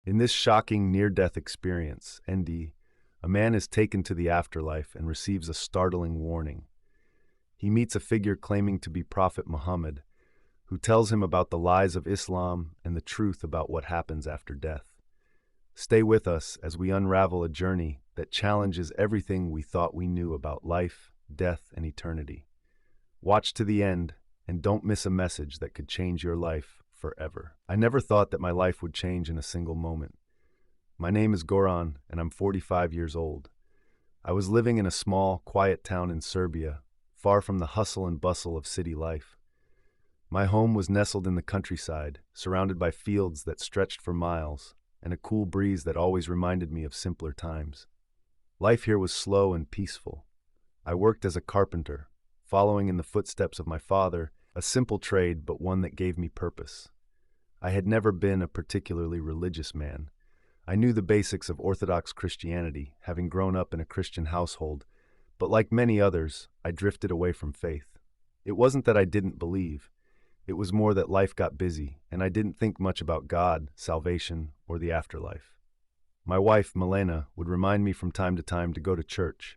In this shocking near-death experience, NDE, a man is taken to the afterlife and receives a startling warning. He meets a figure claiming to be Prophet Muhammad, who tells him about the lies of Islam and the truth about what happens after death. Stay with us as we unravel a journey that challenges everything we thought we knew about life, death, and eternity. Watch to the end and don't miss a message that could change your life forever. I never thought that my life would change in a single moment. My name is Goran, and I'm 45 years old. I was living in a small, quiet town in Serbia, far from the hustle and bustle of city life. My home was nestled in the countryside, surrounded by fields that stretched for miles, and a cool breeze that always reminded me of simpler times. Life here was slow and peaceful. I worked as a carpenter, following in the footsteps of my father, a simple trade but one that gave me purpose. I had never been a particularly religious man. I knew the basics of Orthodox Christianity, having grown up in a Christian household, but like many others, I drifted away from faith. It wasn't that I didn't believe. It was more that life got busy, and I didn't think much about God, salvation, or the afterlife. My wife, Milena, would remind me from time to go to church,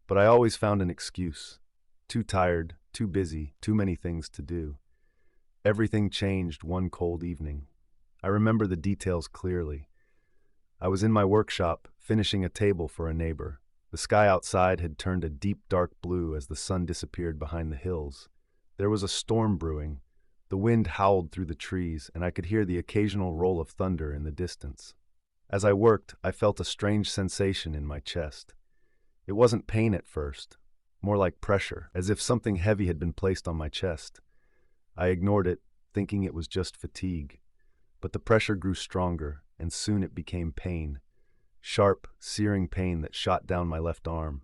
but I always found an excuse. Too tired, too busy, too many things to do. Everything changed one cold evening. I remember the details clearly. I was in my workshop, finishing a table for a neighbor. The sky outside had turned a deep dark blue as the sun disappeared behind the hills. There was a storm brewing. The wind howled through the trees, and I could hear the occasional roll of thunder in the distance. As I worked, I felt a strange sensation in my chest. It wasn't pain at first, more like pressure, as if something heavy had been placed on my chest. I ignored it, thinking it was just fatigue. But the pressure grew stronger, and soon it became pain. Sharp, searing pain that shot down my left arm.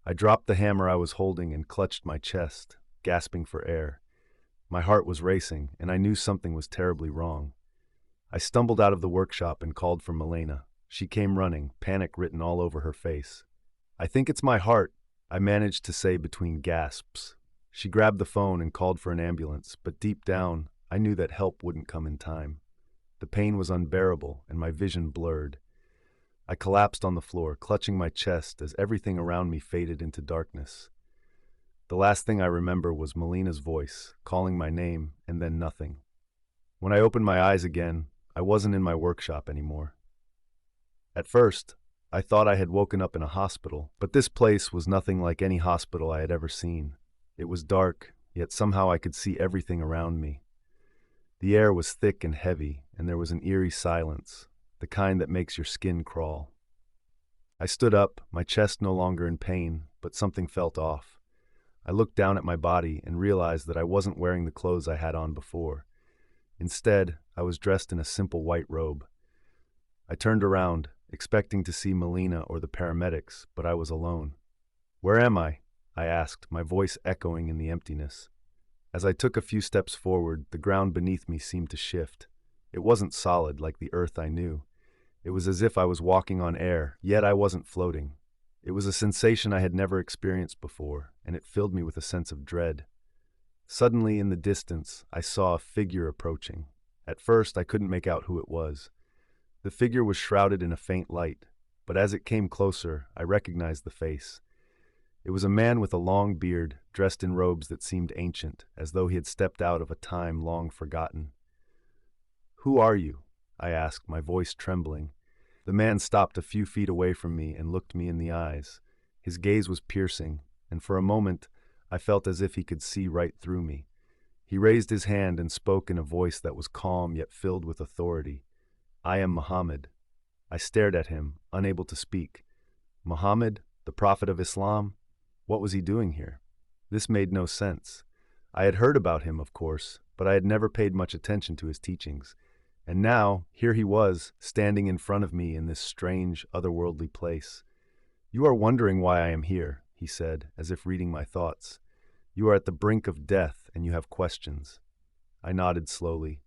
I dropped the hammer I was holding and clutched my chest, gasping for air. My heart was racing, and I knew something was terribly wrong. I stumbled out of the workshop and called for Milena. She came running, panic written all over her face. "I think it's my heart," I managed to say between gasps. She grabbed the phone and called for an ambulance, but deep down, I knew that help wouldn't come in time. The pain was unbearable, and my vision blurred. I collapsed on the floor, clutching my chest as everything around me faded into darkness. The last thing I remember was Milena's voice, calling my name, and then nothing. When I opened my eyes again, I wasn't in my workshop anymore. At first, I thought I had woken up in a hospital, but this place was nothing like any hospital I had ever seen. It was dark, yet somehow I could see everything around me. The air was thick and heavy, and there was an eerie silence, the kind that makes your skin crawl. I stood up, my chest no longer in pain, but something felt off. I looked down at my body and realized that I wasn't wearing the clothes I had on before. Instead, I was dressed in a simple white robe. I turned around, expecting to see Milena or the paramedics, but I was alone. "Where am I?" I asked, my voice echoing in the emptiness. As I took a few steps forward, the ground beneath me seemed to shift. It wasn't solid like the earth I knew. It was as if I was walking on air, yet I wasn't floating. It was a sensation I had never experienced before, and it filled me with a sense of dread. Suddenly, in the distance, I saw a figure approaching. At first, I couldn't make out who it was. The figure was shrouded in a faint light, but as it came closer, I recognized the face. It was a man with a long beard, dressed in robes that seemed ancient, as though he had stepped out of a time long forgotten. "Who are you?" I asked, my voice trembling. The man stopped a few feet away from me and looked me in the eyes. His gaze was piercing, and for a moment, I felt as if he could see right through me. He raised his hand and spoke in a voice that was calm yet filled with authority. "I am Muhammad." I stared at him, unable to speak. Muhammad, the prophet of Islam? What was he doing here? This made no sense. I had heard about him, of course, but I had never paid much attention to his teachings. And now, here he was, standing in front of me in this strange, otherworldly place. "You are wondering why I am here," he said, as if reading my thoughts. "You are at the brink of death, and you have questions." I nodded slowly.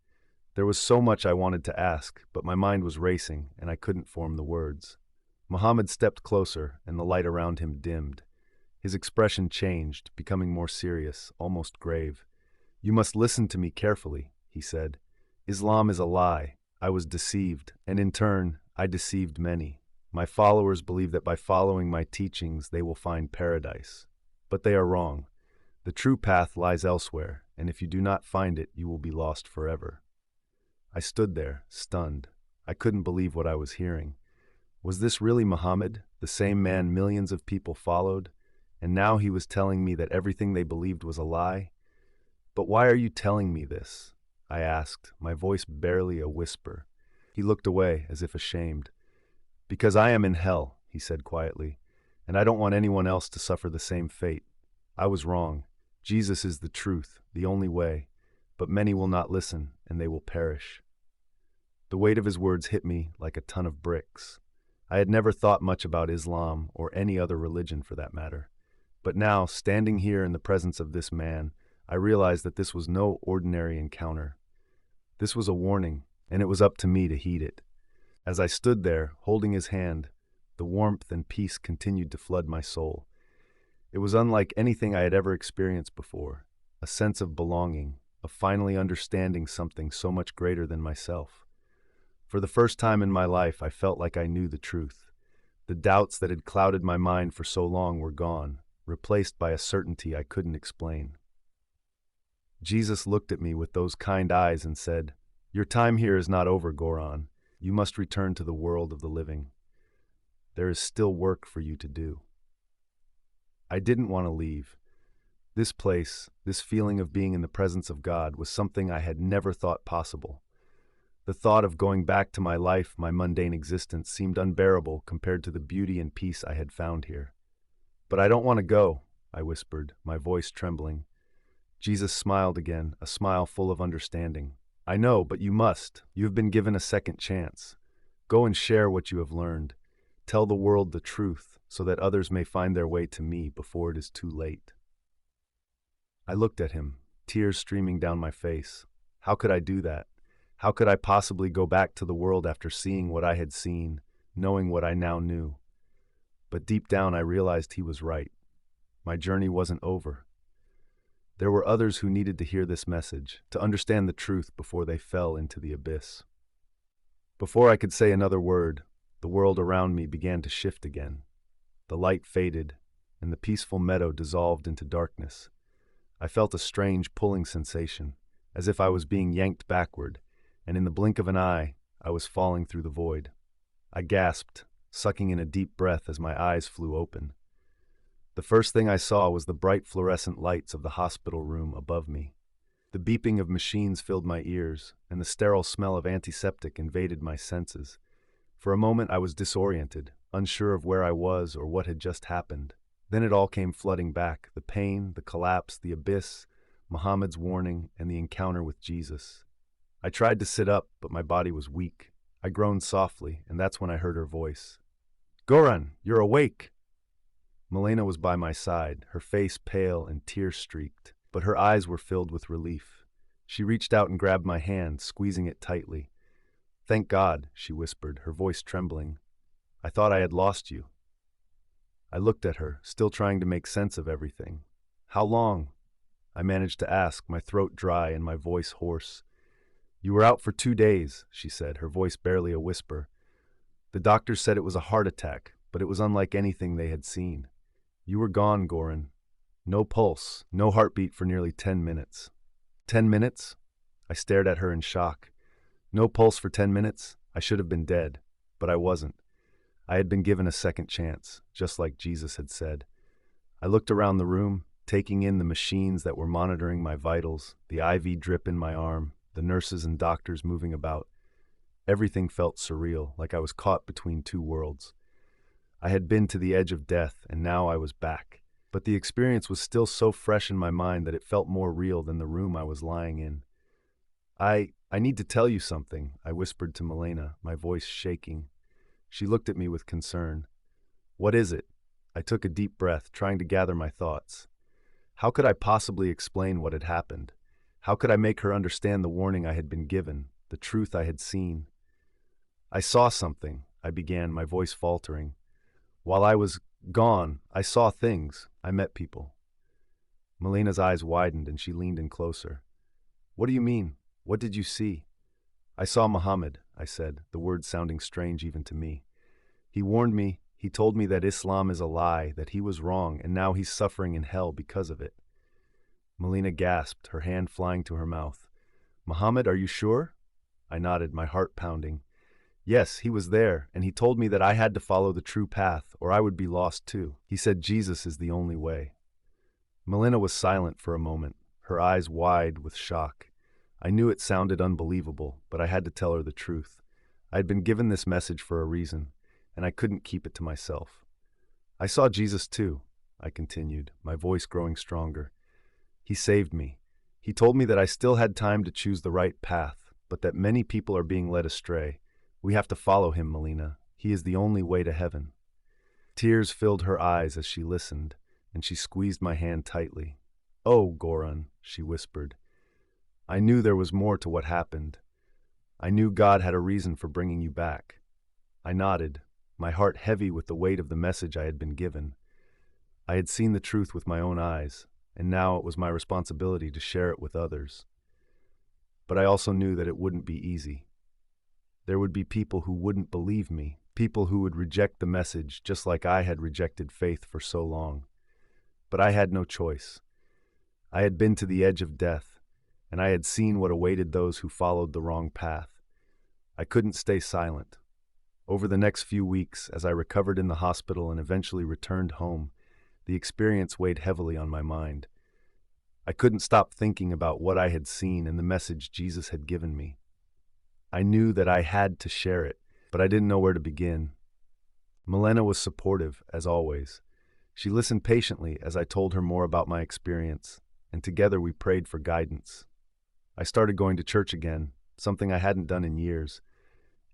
There was so much I wanted to ask, but my mind was racing, and I couldn't form the words. Muhammad stepped closer, and the light around him dimmed. His expression changed, becoming more serious, almost grave. "You must listen to me carefully," he said. "Islam is a lie. I was deceived, and in turn, I deceived many. My followers believe that by following my teachings, they will find paradise. But they are wrong. The true path lies elsewhere, and if you do not find it, you will be lost forever. I stood there, stunned. I couldn't believe what I was hearing. Was this really Muhammad, the same man millions of people followed? And now he was telling me that everything they believed was a lie? But why are you telling me this? I asked, my voice barely a whisper. He looked away, as if ashamed. Because I am in hell, he said quietly, and I don't want anyone else to suffer the same fate. I was wrong. Jesus is the truth, the only way, but many will not listen, and they will perish. The weight of his words hit me like a ton of bricks. I had never thought much about Islam or any other religion for that matter. But now, standing here in the presence of this man, I realized that this was no ordinary encounter. This was a warning, and it was up to me to heed it. As I stood there, holding his hand, the warmth and peace continued to flood my soul. It was unlike anything I had ever experienced before, a sense of belonging, of finally understanding something so much greater than myself. For the first time in my life, I felt like I knew the truth. The doubts that had clouded my mind for so long were gone, replaced by a certainty I couldn't explain. Jesus looked at me with those kind eyes and said, "Your time here is not over, Goran. You must return to the world of the living. There is still work for you to do." I didn't want to leave. This place, this feeling of being in the presence of God, was something I had never thought possible. The thought of going back to my life, my mundane existence, seemed unbearable compared to the beauty and peace I had found here. "But I don't want to go," I whispered, my voice trembling. Jesus smiled again, a smile full of understanding. "I know, but you must. You have been given a second chance. Go and share what you have learned. Tell the world the truth, so that others may find their way to me before it is too late." I looked at him, tears streaming down my face. How could I do that? How could I possibly go back to the world after seeing what I had seen, knowing what I now knew? But deep down I realized he was right. My journey wasn't over. There were others who needed to hear this message, to understand the truth before they fell into the abyss. Before I could say another word, the world around me began to shift again. The light faded, and the peaceful meadow dissolved into darkness. I felt a strange pulling sensation, as if I was being yanked backward, and in the blink of an eye, I was falling through the void. I gasped, sucking in a deep breath as my eyes flew open. The first thing I saw was the bright fluorescent lights of the hospital room above me. The beeping of machines filled my ears, and the sterile smell of antiseptic invaded my senses. For a moment I was disoriented, unsure of where I was or what had just happened. Then it all came flooding back, the pain, the collapse, the abyss, Muhammad's warning, and the encounter with Jesus. I tried to sit up, but my body was weak. I groaned softly, and that's when I heard her voice. "Goran, you're awake!" Milena was by my side, her face pale and tear-streaked, but her eyes were filled with relief. She reached out and grabbed my hand, squeezing it tightly. "Thank God," she whispered, her voice trembling. "I thought I had lost you." I looked at her, still trying to make sense of everything. "How long?" I managed to ask, my throat dry and my voice hoarse. "You were out for 2 days," she said, her voice barely a whisper. "The doctors said it was a heart attack, but it was unlike anything they had seen. You were gone, Goran. No pulse, no heartbeat for nearly 10 minutes. 10 minutes? I stared at her in shock. No pulse for 10 minutes? I should have been dead, but I wasn't. I had been given a second chance, just like Jesus had said. I looked around the room, taking in the machines that were monitoring my vitals, the IV drip in my arm, the nurses and doctors moving about. Everything felt surreal, like I was caught between two worlds. I had been to the edge of death, and now I was back. But the experience was still so fresh in my mind that it felt more real than the room I was lying in. I need to tell you something," I whispered to Milena, my voice shaking. She looked at me with concern. "What is it?" I took a deep breath, trying to gather my thoughts. How could I possibly explain what had happened? How could I make her understand the warning I had been given, the truth I had seen? "I saw something," I began, my voice faltering. "While I was gone, I saw things. I met people." Melena's eyes widened and she leaned in closer. "What do you mean? What did you see?" "I saw Muhammad," I said, the words sounding strange even to me. He warned me. He told me that Islam is a lie, that he was wrong, and now he's suffering in hell because of it. Melina gasped, her hand flying to her mouth. Muhammad, are you sure? I nodded, my heart pounding. Yes, he was there, and he told me that I had to follow the true path, or I would be lost too. He said Jesus is the only way. Melina was silent for a moment, her eyes wide with shock. I knew it sounded unbelievable, but I had to tell her the truth. I had been given this message for a reason, and I couldn't keep it to myself. I saw Jesus too, I continued, my voice growing stronger. He saved me. He told me that I still had time to choose the right path, but that many people are being led astray. We have to follow him, Melina. He is the only way to heaven. Tears filled her eyes as she listened, and she squeezed my hand tightly. Oh, Goran, she whispered. I knew there was more to what happened. I knew God had a reason for bringing you back. I nodded, my heart heavy with the weight of the message I had been given. I had seen the truth with my own eyes, and now it was my responsibility to share it with others. But I also knew that it wouldn't be easy. There would be people who wouldn't believe me, people who would reject the message just like I had rejected faith for so long. But I had no choice. I had been to the edge of death, and I had seen what awaited those who followed the wrong path. I couldn't stay silent. Over the next few weeks, as I recovered in the hospital and eventually returned home, the experience weighed heavily on my mind. I couldn't stop thinking about what I had seen and the message Jesus had given me. I knew that I had to share it, but I didn't know where to begin. Melina was supportive, as always. She listened patiently as I told her more about my experience, and together we prayed for guidance. I started going to church again, something I hadn't done in years,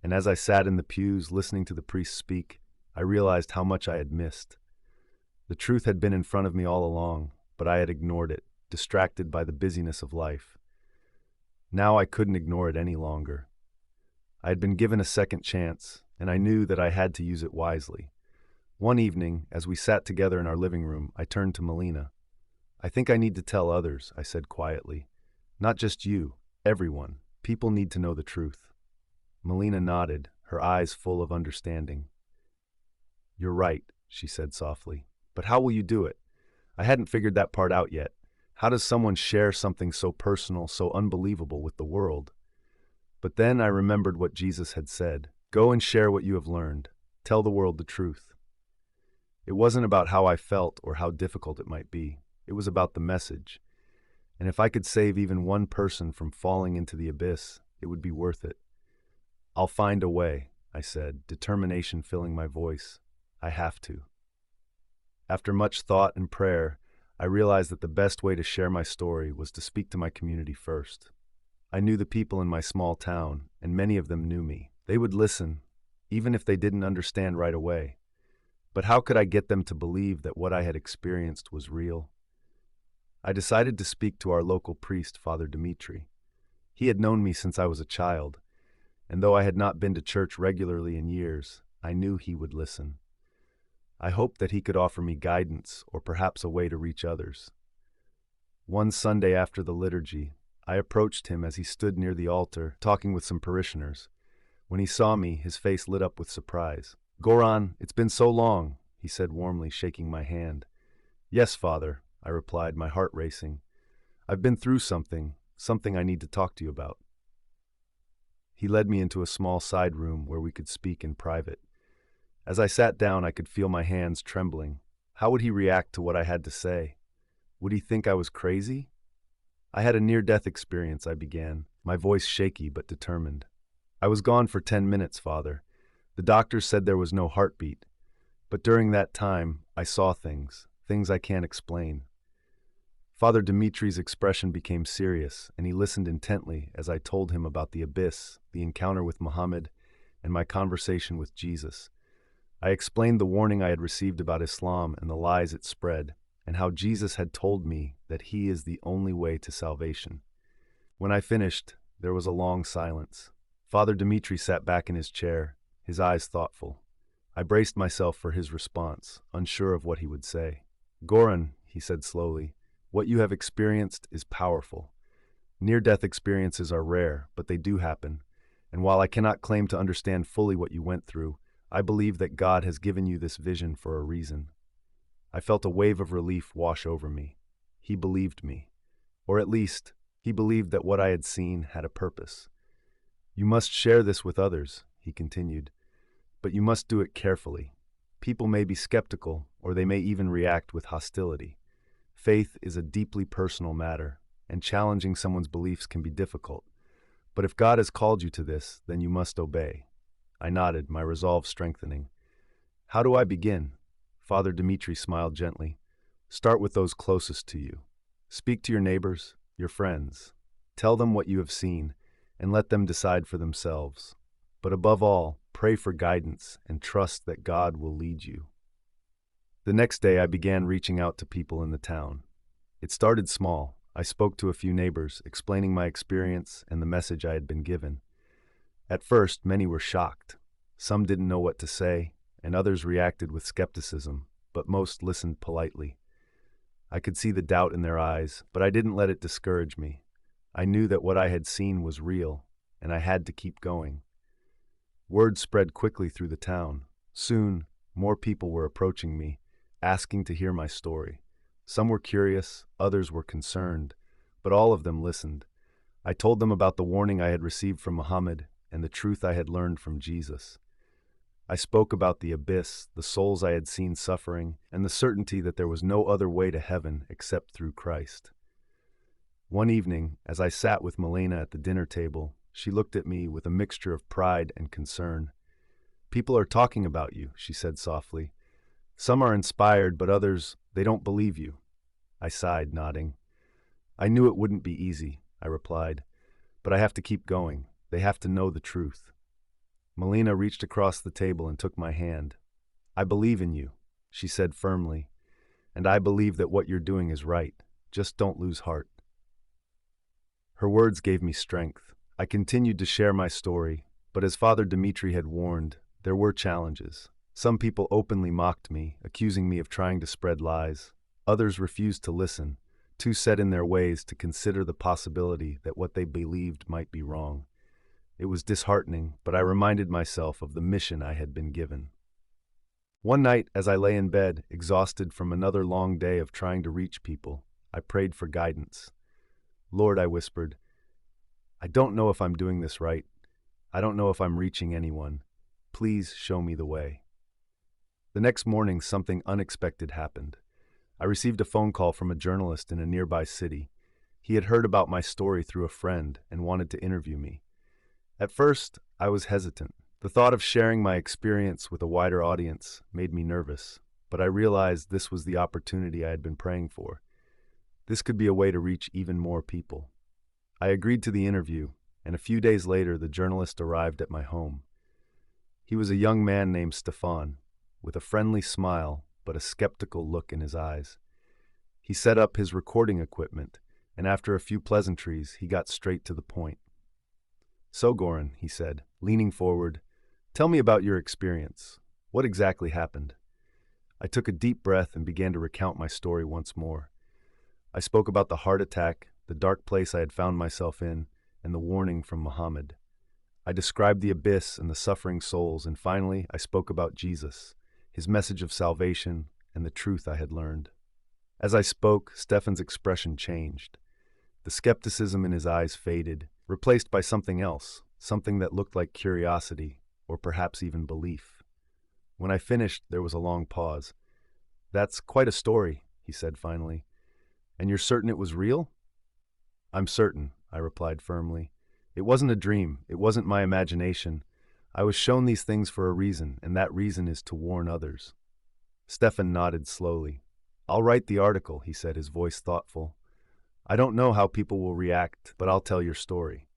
and as I sat in the pews listening to the priest speak, I realized how much I had missed. The truth had been in front of me all along, but I had ignored it, distracted by the busyness of life. Now I couldn't ignore it any longer. I had been given a second chance, and I knew that I had to use it wisely. One evening, as we sat together in our living room, I turned to Melina. I think I need to tell others, I said quietly. Not just you, everyone. People need to know the truth. Melina nodded, her eyes full of understanding. You're right, she said softly. But how will you do it? I hadn't figured that part out yet. How does someone share something so personal, so unbelievable with the world? But then I remembered what Jesus had said. Go and share what you have learned. Tell the world the truth. It wasn't about how I felt or how difficult it might be. It was about the message. And if I could save even one person from falling into the abyss, it would be worth it. I'll find a way, I said, determination filling my voice. I have to. After much thought and prayer, I realized that the best way to share my story was to speak to my community first. I knew the people in my small town, and many of them knew me. They would listen, even if they didn't understand right away. But how could I get them to believe that what I had experienced was real? I decided to speak to our local priest, Father Dimitri. He had known me since I was a child, and though I had not been to church regularly in years, I knew he would listen. I hoped that he could offer me guidance or perhaps a way to reach others. One Sunday after the liturgy, I approached him as he stood near the altar, talking with some parishioners. When he saw me, his face lit up with surprise. Goran, it's been so long, he said warmly, shaking my hand. Yes, Father, I replied, my heart racing. I've been through something I need to talk to you about. He led me into a small side room where we could speak in private. As I sat down, I could feel my hands trembling. How would he react to what I had to say? Would he think I was crazy? I had a near-death experience, I began, my voice shaky but determined. I was gone for 10 minutes, Father. The doctors said there was no heartbeat. But during that time, I saw things I can't explain. Father Dimitri's expression became serious, and he listened intently as I told him about the abyss, the encounter with Muhammad, and my conversation with Jesus. I explained the warning I had received about Islam and the lies it spread, and how Jesus had told me that he is the only way to salvation. When I finished, there was a long silence. Father Dimitri sat back in his chair, his eyes thoughtful. I braced myself for his response, unsure of what he would say. Goran, he said slowly, what you have experienced is powerful. Near-death experiences are rare, but they do happen, And while I cannot claim to understand fully what you went through, I believe that God has given you this vision for a reason. I felt a wave of relief wash over me. He believed me. Or at least, he believed that what I had seen had a purpose. You must share this with others, he continued, but you must do it carefully. People may be skeptical, or they may even react with hostility. Faith is a deeply personal matter, and challenging someone's beliefs can be difficult. But if God has called you to this, then you must obey. I nodded, my resolve strengthening. How do I begin? Father Dmitri smiled gently. Start with those closest to you. Speak to your neighbors, your friends. Tell them what you have seen, and let them decide for themselves. But above all, pray for guidance and trust that God will lead you. The next day, I began reaching out to people in the town. It started small. I spoke to a few neighbors, explaining my experience and the message I had been given. At first, many were shocked. Some didn't know what to say, and others reacted with skepticism, but most listened politely. I could see the doubt in their eyes, but I didn't let it discourage me. I knew that what I had seen was real, and I had to keep going. Word spread quickly through the town. Soon, more people were approaching me, asking to hear my story. Some were curious, others were concerned, but all of them listened. I told them about the warning I had received from Muhammad and the truth I had learned from Jesus. I spoke about the abyss, the souls I had seen suffering, and the certainty that there was no other way to heaven except through Christ. One evening, as I sat with Milena at the dinner table, she looked at me with a mixture of pride and concern. People are talking about you, she said softly. Some are inspired, but others, they don't believe you. I sighed, nodding. I knew it wouldn't be easy, I replied, but I have to keep going. They have to know the truth. Milena reached across the table and took my hand. I believe in you, she said firmly, and I believe that what you're doing is right. Just don't lose heart. Her words gave me strength. I continued to share my story, but as Father Dmitri had warned, there were challenges. Some people openly mocked me, accusing me of trying to spread lies. Others refused to listen, too set in their ways to consider the possibility that what they believed might be wrong. It was disheartening, but I reminded myself of the mission I had been given. One night, as I lay in bed, exhausted from another long day of trying to reach people, I prayed for guidance. Lord, I whispered, I don't know if I'm doing this right. I don't know if I'm reaching anyone. Please show me the way. The next morning, something unexpected happened. I received a phone call from a journalist in a nearby city. He had heard about my story through a friend and wanted to interview me. At first, I was hesitant. The thought of sharing my experience with a wider audience made me nervous, but I realized this was the opportunity I had been praying for. This could be a way to reach even more people. I agreed to the interview, and a few days later, the journalist arrived at my home. He was a young man named Stefan, with a friendly smile but a skeptical look in his eyes. He set up his recording equipment, and after a few pleasantries, he got straight to the point. So, Goran, he said, leaning forward, tell me about your experience. What exactly happened? I took a deep breath and began to recount my story once more. I spoke about the heart attack, the dark place I had found myself in, and the warning from Muhammad. I described the abyss and the suffering souls, and finally I spoke about Jesus, his message of salvation, and the truth I had learned. As I spoke, Stefan's expression changed. The skepticism in his eyes faded, replaced by something else, something that looked like curiosity, or perhaps even belief. When I finished, there was a long pause. That's quite a story, he said finally. And you're certain it was real? I'm certain, I replied firmly. It wasn't a dream. It wasn't my imagination. I was shown these things for a reason, and that reason is to warn others. Stefan nodded slowly. I'll write the article, he said, his voice thoughtful. I don't know how people will react, but I'll tell your story.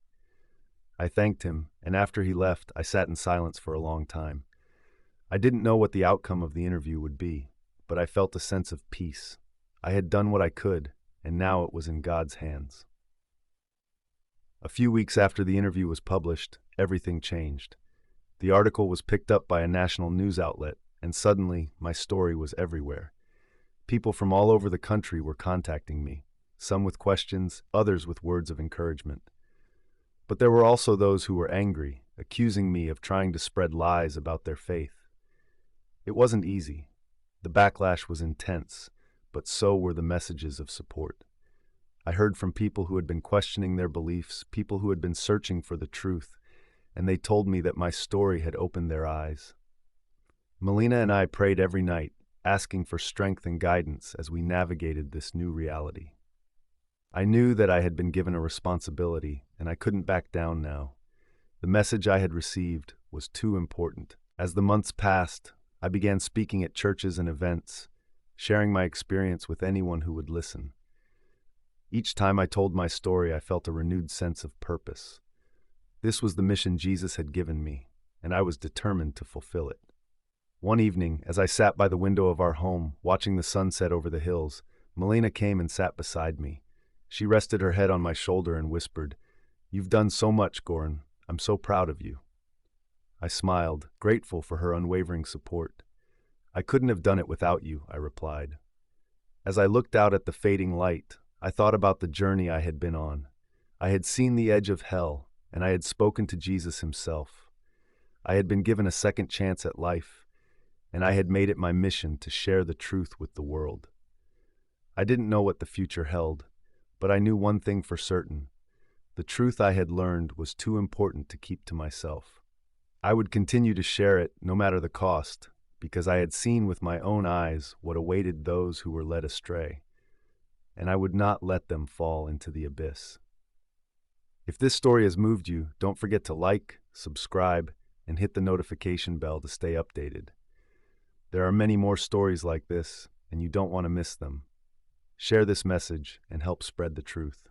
I thanked him, and after he left, I sat in silence for a long time. I didn't know what the outcome of the interview would be, but I felt a sense of peace. I had done what I could, and now it was in God's hands. A few weeks after the interview was published, everything changed. The article was picked up by a national news outlet, and suddenly my story was everywhere. People from all over the country were contacting me, some with questions, others with words of encouragement. But there were also those who were angry. accusing me of trying to spread lies about their faith. It wasn't easy. The backlash was intense, but so were the messages of support. I heard from people who had been questioning their beliefs, people who had been searching for the truth, and they told me that my story had opened their eyes. Melina and I prayed every night, asking for strength and guidance as we navigated this new reality. I knew that I had been given a responsibility, and I couldn't back down now. The message I had received was too important. As the months passed, I began speaking at churches and events, sharing my experience with anyone who would listen. Each time I told my story, I felt a renewed sense of purpose. This was the mission Jesus had given me, and I was determined to fulfill it. One evening, as I sat by the window of our home, watching the sunset over the hills, Melina came and sat beside me. She rested her head on my shoulder and whispered, "You've done so much, Goran. I'm so proud of you." I smiled, grateful for her unwavering support. "I couldn't have done it without you," I replied. As I looked out at the fading light, I thought about the journey I had been on. I had seen the edge of hell, and I had spoken to Jesus himself. I had been given a second chance at life, and I had made it my mission to share the truth with the world. I didn't know what the future held, but I knew one thing for certain. The truth I had learned was too important to keep to myself. I would continue to share it, no matter the cost, because I had seen with my own eyes what awaited those who were led astray, and I would not let them fall into the abyss. If this story has moved you, don't forget to like, subscribe, and hit the notification bell to stay updated. There are many more stories like this, and you don't want to miss them. Share this message and help spread the truth.